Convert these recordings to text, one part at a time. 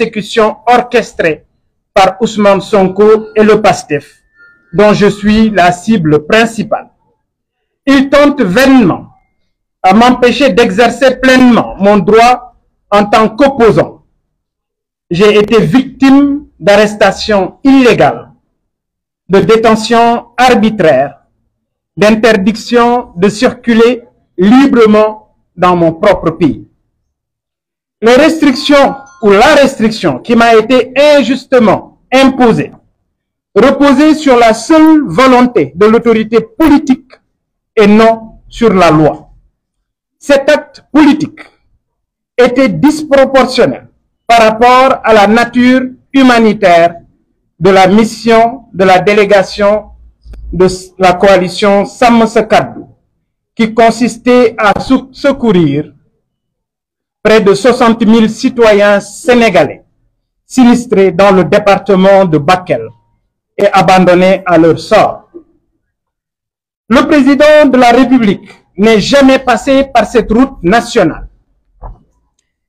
persécutions orchestrées par Ousmane Sonko et le PASTEF, dont je suis la cible principale. Ils tentent vainement à m'empêcher d'exercer pleinement mon droit en tant qu'opposant. J'ai été victime d'arrestations illégales, de détentions arbitraires, d'interdiction de circuler librement dans mon propre pays. Les restrictions ou la restriction qui m'a été injustement imposée reposait sur la seule volonté de l'autorité politique et non sur la loi. Cet acte politique était disproportionné par rapport à la nature humanitaire de la mission de la délégation de la coalition Sàmm Sa Kàddu, qui consistait à secourir près de 60 000 citoyens sénégalais sinistrés dans le département de Bakel et abandonnés à leur sort. Le président de la République n'est jamais passé par cette route nationale.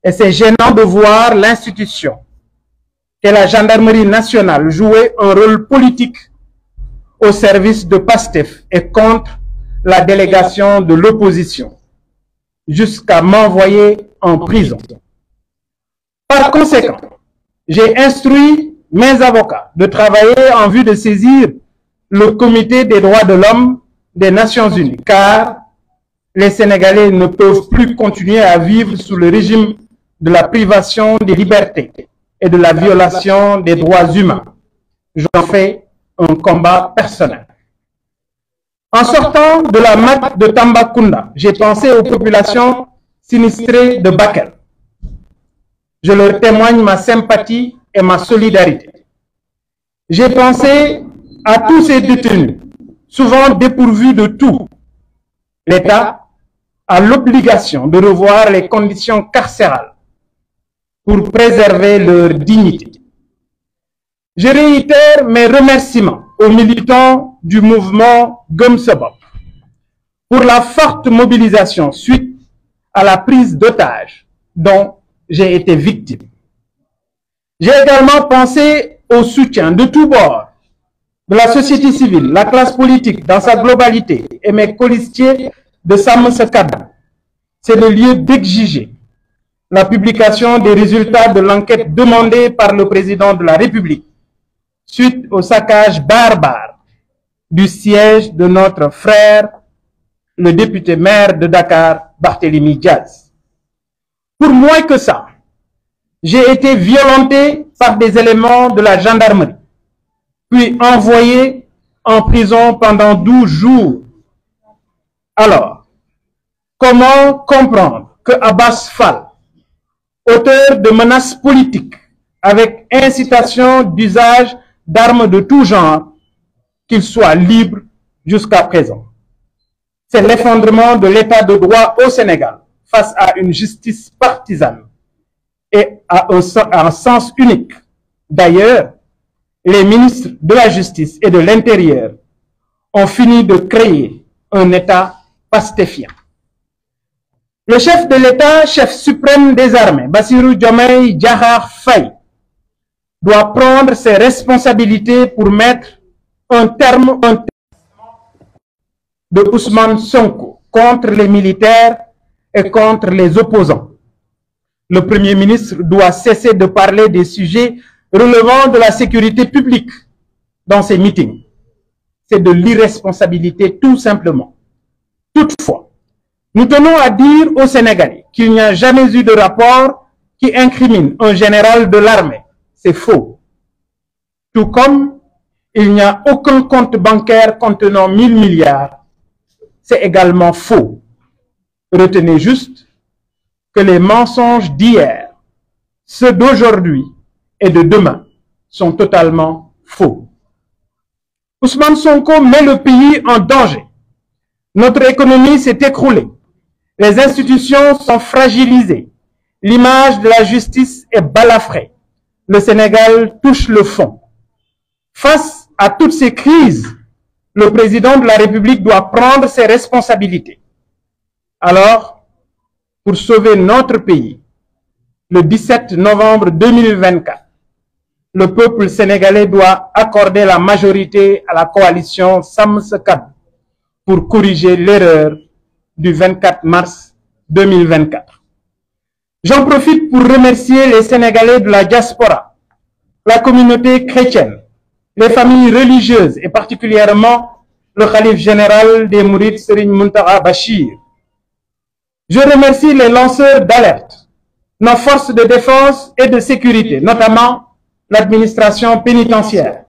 Et c'est gênant de voir l'institution et la gendarmerie nationale jouer un rôle politique au service de PASTEF et contre la délégation de l'opposition, jusqu'à m'envoyer en prison. Par conséquent, j'ai instruit mes avocats de travailler en vue de saisir le Comité des droits de l'homme des Nations Unies, car les Sénégalais ne peuvent plus continuer à vivre sous le régime de la privation des libertés et de la violation des droits humains. J'en fais un combat personnel. En sortant de la MAC de Tambacounda, j'ai pensé aux populations sinistrées de Bakel. Je leur témoigne ma sympathie et ma solidarité. J'ai pensé à tous ces détenus, souvent dépourvus de tout. L'État a l'obligation de revoir les conditions carcérales pour préserver leur dignité. Je réitère mes remerciements aux militants du mouvement Gëm Sa Bopp pour la forte mobilisation suite à la prise d'otages dont j'ai été victime. J'ai également pensé au soutien de tous bords de la société civile, la classe politique dans sa globalité et mes colistiers de Sàmm Sa Kàddu. C'est le lieu d'exiger la publication des résultats de l'enquête demandée par le président de la République suite au saccage barbare du siège de notre frère, le député maire de Dakar, Barthélémy Diaz. Pour moins que ça, j'ai été violenté par des éléments de la gendarmerie, puis envoyé en prison pendant 12 jours. Alors, comment comprendre que Abass Fall, auteur de menaces politiques avec incitation d'usage d'armes de tout genre, qu'il soit libre jusqu'à présent? C'est l'effondrement de l'état de droit au Sénégal face à une justice partisane et à un sens unique. D'ailleurs, les ministres de la Justice et de l'Intérieur ont fini de créer un État pastéfien. Le chef de l'État, chef suprême des armées, Bassirou Diomaye Diakhar Faye, doit prendre ses responsabilités pour mettre un terme de Ousmane Sonko contre les militaires et contre les opposants. Le Premier ministre doit cesser de parler des sujets relevant de la sécurité publique dans ses meetings. C'est de l'irresponsabilité tout simplement. Toutefois, nous tenons à dire aux Sénégalais qu'il n'y a jamais eu de rapport qui incrimine un général de l'armée. C'est faux. Tout comme il n'y a aucun compte bancaire contenant 1000 milliards. C'est également faux. Retenez juste que les mensonges d'hier, ceux d'aujourd'hui et de demain sont totalement faux. Ousmane Sonko met le pays en danger. Notre économie s'est écroulée. Les institutions sont fragilisées. L'image de la justice est balafrée. Le Sénégal touche le fond. Face à toutes ces crises, le président de la République doit prendre ses responsabilités. Alors, pour sauver notre pays, le 17 novembre 2024, le peuple sénégalais doit accorder la majorité à la coalition Sàmm Sa Kàddu pour corriger l'erreur du 24 mars 2024. J'en profite pour remercier les Sénégalais de la diaspora, la communauté chrétienne, les familles religieuses et particulièrement le khalife général des Mourides Serigne Mountakha Bachir. Je remercie les lanceurs d'alerte, nos forces de défense et de sécurité, notamment l'administration pénitentiaire,